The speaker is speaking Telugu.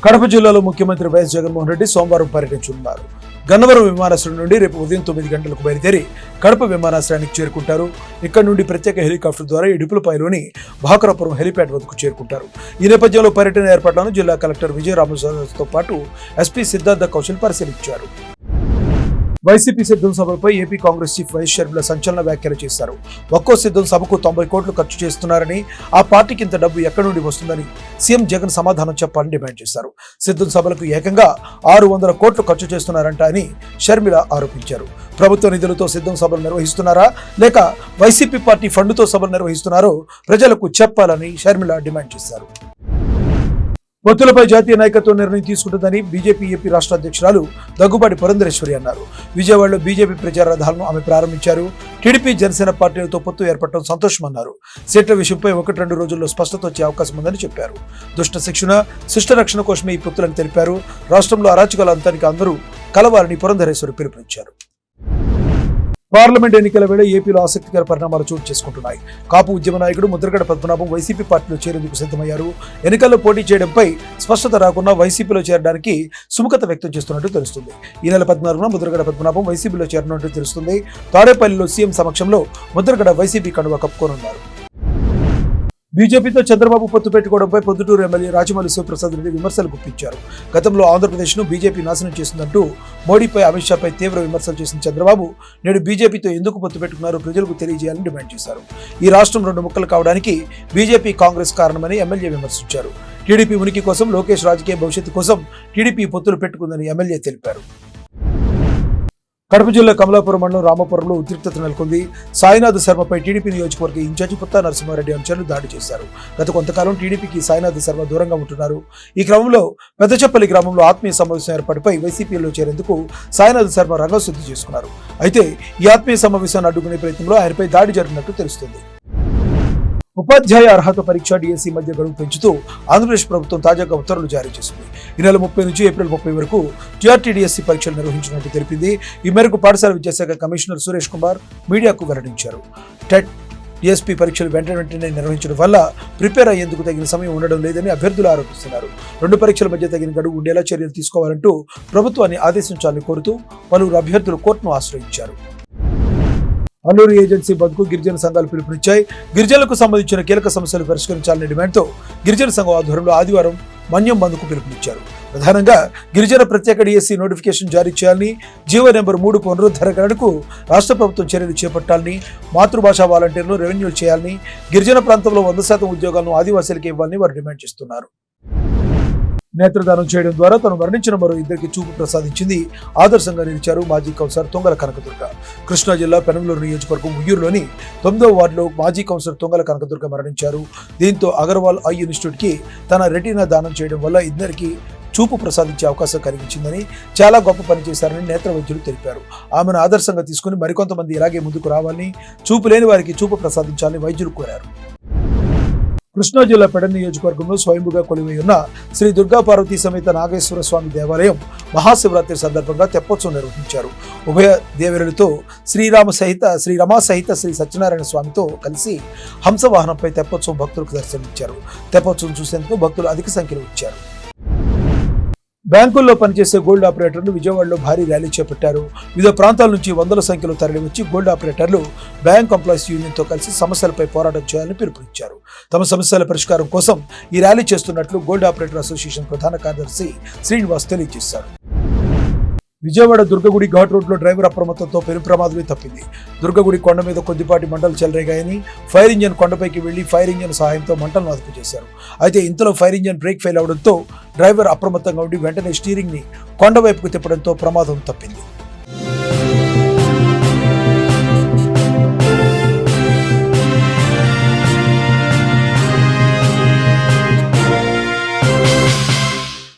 కడప జిల్లాలో ముఖ్యమంత్రి వైఎస్ జగన్మోహన్ రెడ్డి సోమవారం పర్యటించనున్నారు. గన్నవరం విమానాశ్రయం నుండి రేపు ఉదయం 9 గంటలకు బయలుదేరి కడప విమానాశ్రయానికి చేరుకుంటారు. ఇక్కడ నుండి ప్రత్యేక హెలికాప్టర్ ద్వారా ఇడుపులపైలోని భాకరాపురం హెలిప్యాడ్ వద్దకు చేరుకుంటారు. ఈ నేపథ్యంలో పర్యటన ఏర్పాట్లను జిల్లా కలెక్టర్ విజయరామస్వామితో పాటు ఎస్పీ సిద్ధార్థ కౌశల్ పరిశీలించారు. వైసీపీ సిద్ధం సభలపై ఏపీ కాంగ్రెస్ చీఫ్ వైఎస్ షర్మిల సంచలన వ్యాఖ్యలు చేశారు. ఒక్కో సిద్ధం సభకు 90 కోట్లు ఖర్చు చేస్తున్నారని, ఆ పార్టీకి ఇంత డబ్బు ఎక్కడి నుండి వస్తుందని సీఎం జగన్ సమాధానం చెప్పాలని డిమాండ్ చేశారు. సిద్ధం సభలకు ఏకంగా 600 కోట్లు ఖర్చు చేస్తున్నారంట అని షర్మిల ఆరోపించారు. ప్రభుత్వ నిధులతో సిద్ధం సభలు నిర్వహిస్తున్నారా లేక వైసీపీ పార్టీ ఫండ్తో సభలు నిర్వహిస్తున్నారో ప్రజలకు చెప్పాలని షర్మిల డిమాండ్ చేశారు. పొత్తులపై జాతీయ నాయకత్వం నిర్ణయం తీసుకుంటుందని బీజేపీ ఏపీ రాష్ట్ర అధ్యక్షురాలు దగ్గుబాటి పురంధరేశ్వరి అన్నారు. విజయవాడలో బీజేపీ ప్రచార రథాలను ఆమె ప్రారంభించారు. టీడీపీ జనసేన పార్టీలతో పొత్తు ఏర్పడటం సంతోషమన్నారు. సీట్ల విషయంపై 1-2 రోజుల్లో స్పష్టత వచ్చే అవకాశం ఉందని చెప్పారు. దుష్ట శిక్షణ, శిష్ట రక్షణ కోసమే ఈ పొత్తులని తెలిపారు. రాష్ట్రంలో అరాచకాల అంతానికి అందరూ కలవాలని పురంధరేశ్వరి పిలుపునిచ్చారు. పార్లమెంట్ ఎన్నికల వేళ ఏపీలో ఆసక్తికర పరిణామాలు చోటు చేసుకుంటున్నాయి. కాపు ఉద్యమ నాయకుడు ముద్రగడ పద్మనాభం వైసీపీ పార్టీలో చేరేందుకు సిద్ధమయ్యారు. ఎన్నికల్లో పోటీ చేయడంపై స్పష్టత రాకుండా వైసీపీలో చేరడానికి సుముఖత వ్యక్తం చేస్తున్నట్టు తెలుస్తుంది. ఈ నెల 14న ముద్రగడ పద్మనాభం వైసీపీలో చేరనున్నట్టు తెలుస్తుంది. తాడేపల్లిలో సీఎం సమక్షంలో ముద్రగడ వైసీపీ కండువా కప్పుకోనున్నారు. బీజేపీతో చంద్రబాబు పొత్తు పెట్టుకోవడంపై పొద్దుటూరు ఎమ్మెల్యే రాజమౌళి శివప్రసాద్ రెడ్డి విమర్శలు గుప్పించారు. గతంలో ఆంధ్రప్రదేశ్ను బీజేపీ నాశనం చేసిందంటూ మోడీపై, అమిత్ షాపై తీవ్ర విమర్శలు చేసిన చంద్రబాబు నేడు బీజేపీతో ఎందుకు పొత్తు పెట్టుకున్నారో ప్రజలకు తెలియజేయాలని డిమాండ్ చేశారు. ఈ రాష్ట్రం 2 ముక్కలు కావడానికి బీజేపీ, కాంగ్రెస్ కారణమని ఎమ్మెల్యే విమర్శించారు. టీడీపీ ఉనికి కోసం, లోకేష్ రాజకీయ భవిష్యత్తు కోసం టీడీపీ పొత్తులు పెట్టుకుందని ఎమ్మెల్యే తెలిపారు. కడప జిల్లా కమలాపురం మండలం రామపురంలో ఉద్రిక్తత నెలకొంది. సాయినాథ్ శర్మపై టీడీపీ నియోజకవర్గ ఇన్ఛార్జి పుత్తా నరసింహారెడ్డి అనుచరులు దాడి చేశారు. గత కొంతకాలం టీడీపీకి సాయినాథ్ శర్మ దూరంగా ఉంటున్నారు. ఈ క్రమంలో పెద్దచెప్పల్లి గ్రామంలో ఆత్మీయ సమావేశం ఏర్పాటుపై వైసీపీలో చేరేందుకు సాయినాథ్ శర్మ రంగశుద్ధి చేసుకున్నారు. అయితే ఈ ఆత్మీయ సమావేశాన్ని అడ్డుకునే ప్రయత్నంలో ఆయనపై దాడి జరిగినట్టు తెలుస్తుంది. ఉపాధ్యాయ అర్హత పరీక్ష డిఎస్సి మధ్య గడువు పెంచుతూ ఆంధ్రప్రదేశ్ ప్రభుత్వం తాజాగా ఉత్తర్వులు జారీ చేసింది. ఈ నెల 30 నుంచి ఏప్రిల్ 30 వరకు టీఆర్టీ డిఎస్సి పరీక్షలు నిర్వహించినట్టు తెలిపింది. ఈ మేరకు పాఠశాల విద్యాశాఖ కమిషనర్ సురేష్ కుమార్ మీడియాకు వెల్లడించారు. టెట్, డిఎస్పీ పరీక్షలు వెంటనే నిర్వహించడం వల్ల ప్రిపేర్ అయ్యేందుకు తగిన సమయం ఉండడం లేదని అభ్యర్థులు ఆరోపిస్తున్నారు. 2 పరీక్షల మధ్య తగిన గడువు ఉండేలా చర్యలు తీసుకోవాలంటూ ప్రభుత్వాన్ని ఆదేశించాలని కోరుతూ పలువురు అభ్యర్థులు కోర్టును ఆశ్రయించారు. అల్లూరి ఏజెన్సీ బంద్కు గిరిజన సంఘాలు పిలుపునిచ్చాయి. గిరిజనులకు సంబంధించిన కీలక సమస్యలు పరిష్కరించాలనే డిమాండ్తో గిరిజన సంఘం ఆధ్వర్యంలో ఆదివారం మన్యం బంద్కు పిలుపునిచ్చారు. ప్రధానంగా గిరిజన ప్రత్యేక డిఎస్సి నోటిఫికేషన్ జారీ చేయాలని, జీవో నెంబర్ 3 పునరుద్ధరణకు రాష్ట్ర ప్రభుత్వం చర్యలు చేపట్టాలని, మాతృభాషా వాలంటీర్లు రెవెన్యూలు చేయాలని, గిరిజన ప్రాంతంలో 100% ఉద్యోగాలను ఆదివాసీలకు ఇవ్వాలని వారు డిమాండ్ చేస్తున్నారు. నేత్రదానం చేయడం ద్వారా తను మరణించిన మరో 2కి చూపు ప్రసాదించింది. ఆదర్శంగా నిలిచారు మాజీ కౌన్సిలర్ తుంగల కనకదుర్గ. కృష్ణా జిల్లా పెనమలూరు నియోజకవర్గం ఉయ్యూరులోని 9వ వార్డులో మాజీ కౌన్సిలర్ తుంగల కనకదుర్గ మరణించారు. దీంతో అగర్వాల్ ఐ ఇన్స్టిట్యూట్కి తన రెటీనా దానం చేయడం వల్ల 2కి చూపు ప్రసాదించే అవకాశం కలిగించిందని, చాలా గొప్ప పని చేశారని నేత్ర వైద్యులు తెలిపారు. ఆమెను ఆదర్శంగా తీసుకుని మరికొంతమంది ఇలాగే ముందుకు రావాలని, చూపు లేని వారికి చూపు ప్రసాదించాలని వైద్యులు కోరారు. కృష్ణా జిల్లా పెడన్ నియోజకవర్గంలో స్వయంభుగా కొలువై ఉన్న శ్రీ దుర్గా పార్వతీ సమేత నాగేశ్వర స్వామి దేవాలయం మహాశివరాత్రి సందర్భంగా తెప్పోత్సవం నిర్వహించారు. ఉభయ దేవరులతో శ్రీ రమా సహిత శ్రీ సత్యనారాయణ స్వామితో కలిసి హంసవాహనంపై తెప్పోత్సవం భక్తులకు దర్శనమిచ్చారు. తెప్పోత్సవం చూసేందుకు భక్తులు అధిక సంఖ్యలో వచ్చారు. బ్యాంకుల్లో పనిచేసే గోల్డ్ ఆపరేటర్లు విజయవాడలో భారీ ర్యాలీ చేపట్టారు. వివిధ ప్రాంతాల నుంచి వందల సంఖ్యలో తరలివచ్చి గోల్డ్ ఆపరేటర్లు బ్యాంక్ ఎంప్లాయీస్ యూనియన్తో కలిసి సమస్యలపై పోరాటం చేయాలని పిలుపునిచ్చారు. తమ సమస్యల పరిష్కారం కోసం ఈ ర్యాలీ చేస్తున్నట్లు గోల్డ్ ఆపరేటర్ అసోసియేషన్ ప్రధాన కార్యదర్శి శ్రీనివాస్ తెలియజేశారు. విజయవాడ దుర్గగుడి ఘాట్ రోడ్లో డ్రైవర్ అప్రమత్తంతో పెను ప్రమాదమే తప్పింది. దుర్గగుడి కొండ మీద కొద్దిపాటి మంటలు చెలరేగాయని ఫైర్ ఇంజన్ కొండపైకి వెళ్లి ఫైర్ ఇంజన్ సహాయంతో మంటలను అదుపు చేశారు. అయితే ఇంతలో ఫైర్ ఇంజన్ బ్రేక్ ఫెయిల్ అవడంతో డ్రైవర్ అప్రమత్తంగా ఉండి వెంటనే స్టీరింగ్ ని కొండ వైపుకు తిప్పడంతో ప్రమాదం తప్పింది.